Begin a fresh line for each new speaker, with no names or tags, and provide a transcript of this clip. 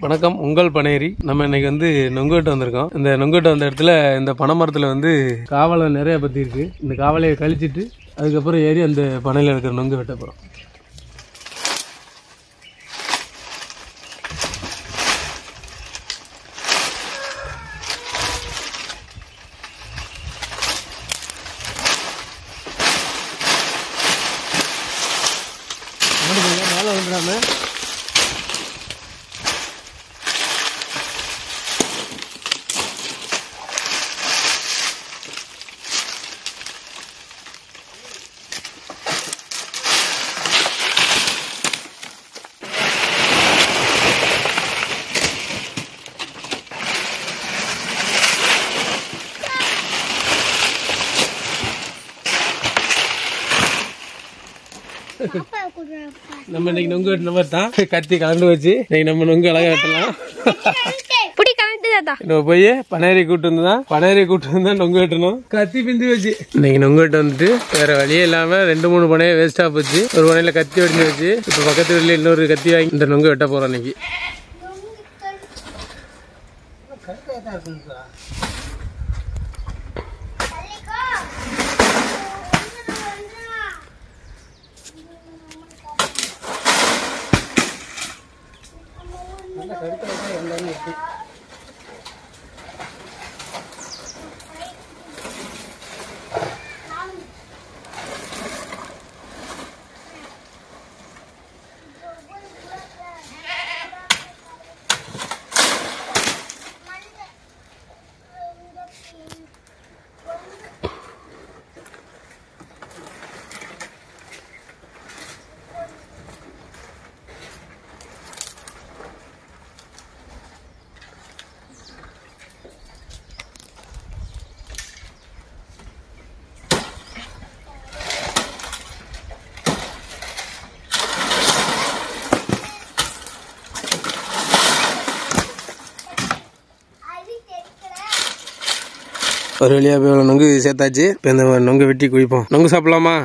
வணக்கம், உங்கள் பனேரி. நம்ம இன்னைக்கு வந்து நொங்கு வெட்ட வந்திருக்கோம். இந்த நொங்கு வெட்ட வந்த இடத்துல இந்த பனைமரத்துல வந்து காவலை நிறைய பத்தி இருக்கு. இந்த காவலையை கழிச்சிட்டு அதுக்கப்புறம் ஏறி அந்த பனையில இருக்கிற நொங்கு வெட்ட போறோம். மேலே வந்துடாம நம்ம இன்னைக்கு நொங்கு வெட்டின மாதிரி தான் கத்தி கலந்து வச்சு இன்னைக்கு நம்ம நொங்கு அழகா வெட்டலாம். நம்ம போய் பனேரி கூட்டு வந்து நொங்கு வெட்டணும். கத்தி பிஞ்சு வச்சு இன்னைக்கு நொங்கு வெட்ட வந்துட்டு வேற வழியே இல்லாம 2-3 பனையை வேஸ்டா போச்சு. ஒரு பனையில கத்தி வெடிஞ்சு வச்சு இப்ப பக்கத்து வீட்டுல இன்னொரு கத்தி வாங்கி இந்த நொங்கு வெட்ட போறோம் இன்னைக்கு. ஒரு வழியா போய் நொங்கு சேர்த்தாச்சு. இப்போ இந்த நொங்கு வெட்டி குடிப்போம். நொங்கு சாப்பிடலாமா?